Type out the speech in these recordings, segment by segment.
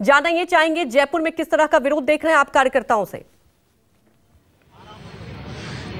जानना ये चाहेंगे जयपुर में किस तरह का विरोध देख रहे हैं आप कार्यकर्ताओं से।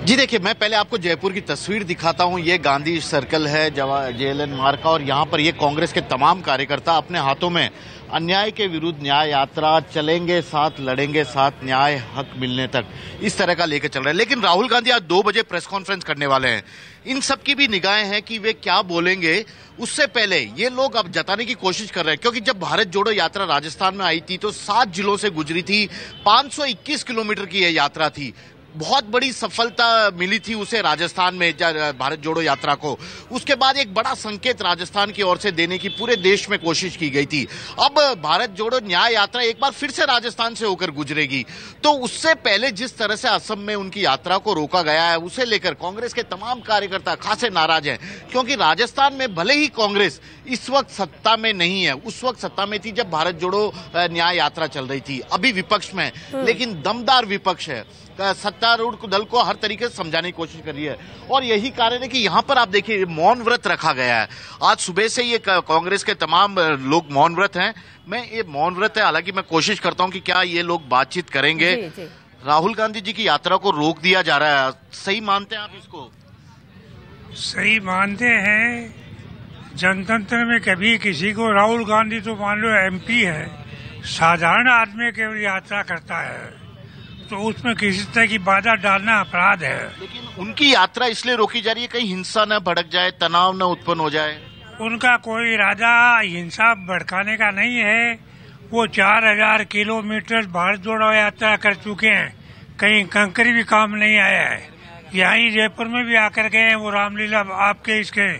जी देखिए, मैं पहले आपको जयपुर की तस्वीर दिखाता हूं। ये गांधी सर्कल है, JLN मार्ग का, और यहां पर ये कांग्रेस के तमाम कार्यकर्ता अपने हाथों में अन्याय के विरुद्ध न्याय यात्रा, चलेंगे साथ, लड़ेंगे साथ, न्याय हक मिलने तक, इस तरह का लेकर चल रहे हैं। लेकिन राहुल गांधी आज 2 बजे प्रेस कॉन्फ्रेंस करने वाले हैं। इन सब की भी निगाहें हैं कि वे क्या बोलेंगे। उससे पहले ये लोग अब जताने की कोशिश कर रहे हैं, क्योंकि जब भारत जोड़ो यात्रा राजस्थान में आई थी तो 7 जिलों से गुजरी थी, 521 किलोमीटर की यह यात्रा थी। बहुत बड़ी सफलता मिली थी उसे राजस्थान में भारत जोड़ो यात्रा को। उसके बाद एक बड़ा संकेत राजस्थान की ओर से देने की पूरे देश में कोशिश की गई थी। अब भारत जोड़ो न्याय यात्रा एक बार फिर से राजस्थान से होकर गुजरेगी। तो उससे पहले जिस तरह से असम में उनकी यात्रा को रोका गया है, उसे लेकर कांग्रेस के तमाम कार्यकर्ता खासे नाराज हैं, क्योंकि राजस्थान में भले ही कांग्रेस इस वक्त सत्ता में नहीं है, उस वक्त सत्ता में थी जब भारत जोड़ो न्याय यात्रा चल रही थी, अभी विपक्ष में, लेकिन दमदार विपक्ष है। सत्तारूढ़ दल को हर तरीके से समझाने की कोशिश कर रही है, और यही कारण है कि यहाँ पर आप देखिए मौन व्रत रखा गया है। आज सुबह से ये कांग्रेस के तमाम लोग मौन व्रत हैं। मैं ये मौन व्रत है, हालांकि मैं कोशिश करता हूँ कि क्या ये लोग बातचीत करेंगे। जी। राहुल गांधी जी की यात्रा को रोक दिया जा रहा है, सही मानते हैं आप इसको? सही मानते हैं। जनतंत्र में कभी किसी को, राहुल गांधी तो मान लो MP है, साधारण आदमी केवल यात्रा करता है, तो उसमें किसी तरह की बाधा डालना अपराध है। लेकिन उनकी यात्रा इसलिए रोकी जा रही है कहीं हिंसा न भड़क जाए, तनाव न उत्पन्न हो जाए। उनका कोई इरादा हिंसा भड़काने का नहीं है। वो 4000 किलोमीटर भारत जोड़ो यात्रा कर चुके हैं, कहीं कंकरी भी काम नहीं आया है। यहीं जयपुर में भी आकर गए हैं वो रामलीला आपके इसके,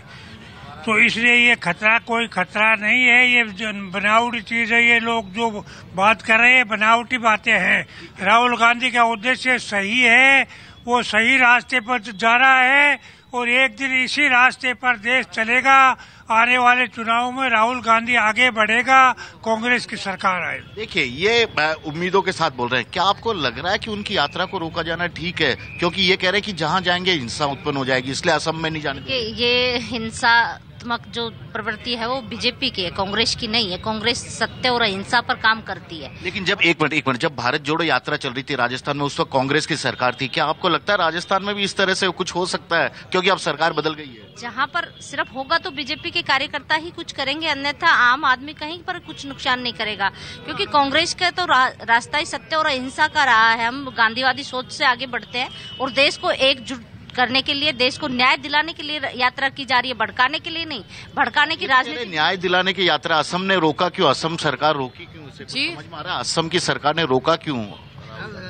तो इसलिए ये खतरा कोई खतरा नहीं है। ये बनावटी चीज है, ये लोग जो बात कर रहे हैं बनावटी बातें हैं। राहुल गांधी का उद्देश्य सही है, वो सही रास्ते पर जा रहा है, और एक दिन इसी रास्ते पर देश चलेगा। आने वाले चुनाव में राहुल गांधी आगे बढ़ेगा, कांग्रेस की सरकार आए। देखिए, ये उम्मीदों के साथ बोल रहे हैं। क्या आपको लग रहा है कि उनकी यात्रा को रोका जाना ठीक है, क्योंकि ये कह रहे हैं कि जहां जाएंगे हिंसा उत्पन्न हो जाएगी, इसलिए असम में नहीं जाने? ये हिंसात्मक जो प्रवृत्ति है वो बीजेपी की है, कांग्रेस की नहीं है। कांग्रेस सत्य और अहिंसा पर काम करती है। लेकिन जब एक मिनट जब भारत जोड़ो यात्रा चल रही थी राजस्थान में, उस वक्त कांग्रेस की सरकार थी। क्या आपको लगता है राजस्थान में भी इस तरह से कुछ हो सकता है, क्योंकि अब सरकार बदल गई है? जहाँ पर सिर्फ होगा तो बीजेपी के कार्यकर्ता ही कुछ करेंगे, अन्यथा आम आदमी कहीं पर कुछ नुकसान नहीं करेगा, क्योंकि कांग्रेस का तो रास्ता ही सत्य और अहिंसा का रहा है। हम गांधीवादी सोच से आगे बढ़ते हैं और देश को एकजुट करने के लिए, देश को न्याय दिलाने के लिए यात्रा की जा रही है, भड़काने के लिए नहीं। भड़काने की राजनीति। न्याय दिलाने की यात्रा असम ने रोका क्यों? असम सरकार रोकी क्यों? जी, समझ में आ रहा है असम की सरकार ने रोका क्यों?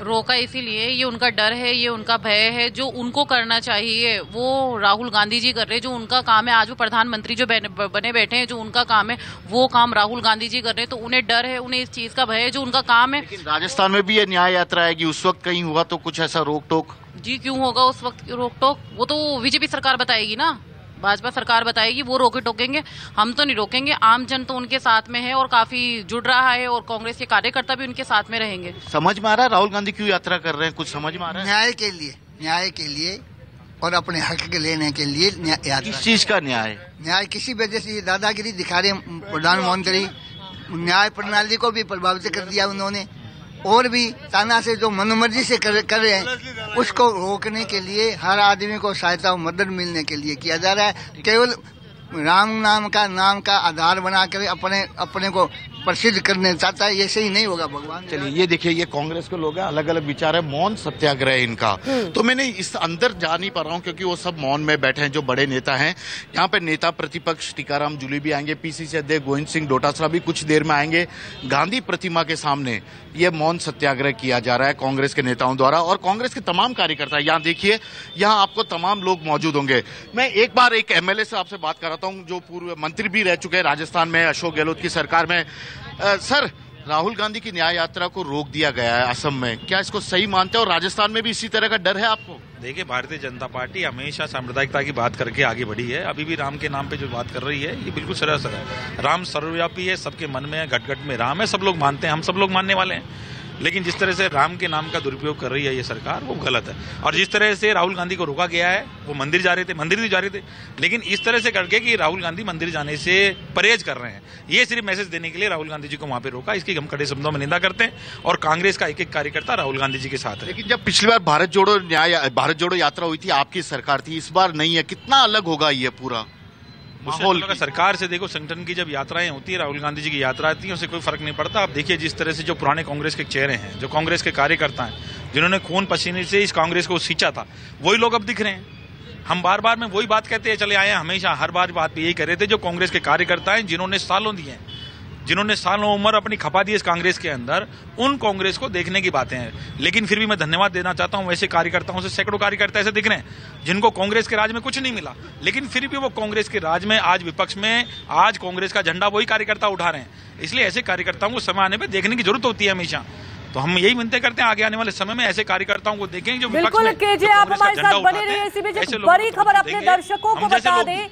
रोका इसीलिए, ये उनका डर है, ये उनका भय है। जो उनको करना चाहिए वो राहुल गांधी जी कर रहे हैं, जो उनका काम है। आज वो प्रधानमंत्री जो बने बैठे हैं, जो उनका काम है वो काम राहुल गांधी जी कर रहे हैं, तो उन्हें डर है, उन्हें इस चीज का भय है, जो उनका काम है। लेकिन राजस्थान में भी ये न्याय यात्रा आएगी, उस वक्त कहीं हुआ तो कुछ ऐसा रोक टोक? जी, क्यों होगा उस वक्त रोक टोक? वो तो बीजेपी सरकार बताएगी ना, भाजपा सरकार बताएगी, वो रोके टोकेंगे, हम तो नहीं रोकेंगे। आम जन तो उनके साथ में है और काफी जुड़ रहा है, और कांग्रेस के कार्यकर्ता भी उनके साथ में रहेंगे। समझ में आ रहा है राहुल गांधी क्यों यात्रा कर रहे हैं? कुछ समझ में आ रहा है? न्याय के लिए और अपने हक के लेने के लिए यात्रा। किस चीज का न्याय? न्याय किसी वजह से दादागिरी दिखा रहे प्रधानमंत्री, न्याय प्रणाली को भी प्रभावित कर दिया उन्होंने, और भी ताना से जो मनमर्जी से कर रहे हैं, उसको रोकने के लिए हर आदमी को सहायता और मदद मिलने के लिए किया जा रहा है। केवल राम नाम का आधार बनाकर अपने को प्रसिद्ध करने चाहता है, ये सही नहीं होगा भगवान। चलिए, ये देखिए, ये कांग्रेस के लोग हैं, अलग अलग विचार है, मौन सत्याग्रह है इनका। तो मैंने इस अंदर जा नहीं पा रहा हूँ, क्योंकि वो सब मौन में बैठे हैं जो बड़े नेता हैं। यहाँ पे नेता प्रतिपक्ष टीकाराम जूली भी आएंगे, PCC अध्यक्ष गोविंद सिंह डोटासरा भी कुछ देर में आएंगे। गांधी प्रतिमा के सामने ये मौन सत्याग्रह किया जा रहा है कांग्रेस के नेताओं द्वारा, और कांग्रेस के तमाम कार्यकर्ता। यहाँ देखिए, यहाँ आपको तमाम लोग मौजूद होंगे। मैं एक बार एक MLA से आपसे बात कराता हूँ, जो पूर्व मंत्री भी रह चुके हैं राजस्थान में, अशोक गहलोत की सरकार में। सर, राहुल गांधी की न्याय यात्रा को रोक दिया गया है असम में, क्या इसको सही मानते हैं? और राजस्थान में भी इसी तरह का डर है आपको? देखिए, भारतीय जनता पार्टी हमेशा सांप्रदायिकता की बात करके आगे बढ़ी है। अभी भी राम के नाम पे जो बात कर रही है, ये बिल्कुल सरासर है। राम सर्वव्यापी है, सबके मन में है, घट घट में राम है, सब लोग मानते हैं, हम सब लोग मानने वाले हैं। लेकिन जिस तरह से राम के नाम का दुरुपयोग कर रही है ये सरकार, वो गलत है। और जिस तरह से राहुल गांधी को रोका गया है, वो मंदिर जा रहे थे, मंदिर भी जा रहे थे, लेकिन इस तरह से करके कि राहुल गांधी मंदिर जाने से परहेज कर रहे हैं, ये सिर्फ मैसेज देने के लिए राहुल गांधी जी को वहां पे रोका। इसकी हम कड़े शब्दों में निंदा करते हैं और कांग्रेस का एक एक कार्यकर्ता राहुल गांधी जी के साथ है। लेकिन जब पिछली बार भारत जोड़ो यात्रा हुई थी, आपकी सरकार थी, इस बार नहीं है, कितना अलग होगा ये पूरा माहौल? सरकार से देखो, संगठन की जब यात्राएं होती है, राहुल गांधी जी की यात्रा आती है, उससे कोई फर्क नहीं पड़ता। आप देखिए जिस तरह से जो पुराने कांग्रेस के चेहरे हैं, जो कांग्रेस के कार्यकर्ता हैं, जिन्होंने खून पसीने से इस कांग्रेस को सींचा था, वही लोग अब दिख रहे हैं। हम बार बार में वही बात कहते हैं चले आए हैं, हमेशा हर बार बात पे यही कह रहे थे, जो कांग्रेस के कार्यकर्ता हैं, जिन्होंने सालों दिए हैं, जिन्होंने सालों उम्र अपनी खपा दी इस कांग्रेस के अंदर, उन कांग्रेस को देखने की बातें हैं। लेकिन फिर भी मैं धन्यवाद देना चाहता हूं वैसे कार्यकर्ताओं से। सैकड़ों कार्यकर्ता ऐसे दिख रहे हैं जिनको कांग्रेस के राज में कुछ नहीं मिला, लेकिन फिर भी वो कांग्रेस के राज में, आज विपक्ष में, आज कांग्रेस का झंडा वही कार्यकर्ता उठा रहे हैं। इसलिए ऐसे कार्यकर्ताओं को समय आने पर देखने की जरूरत होती है हमेशा। तो हम यही विनती करते हैं आगे आने वाले समय में ऐसे कार्यकर्ताओं को देखें जो बिल्कुल। केजे आप हमारे साथ बने रहिए। इसी बीच एक बड़ी खबर अपने दर्शकों को बता दें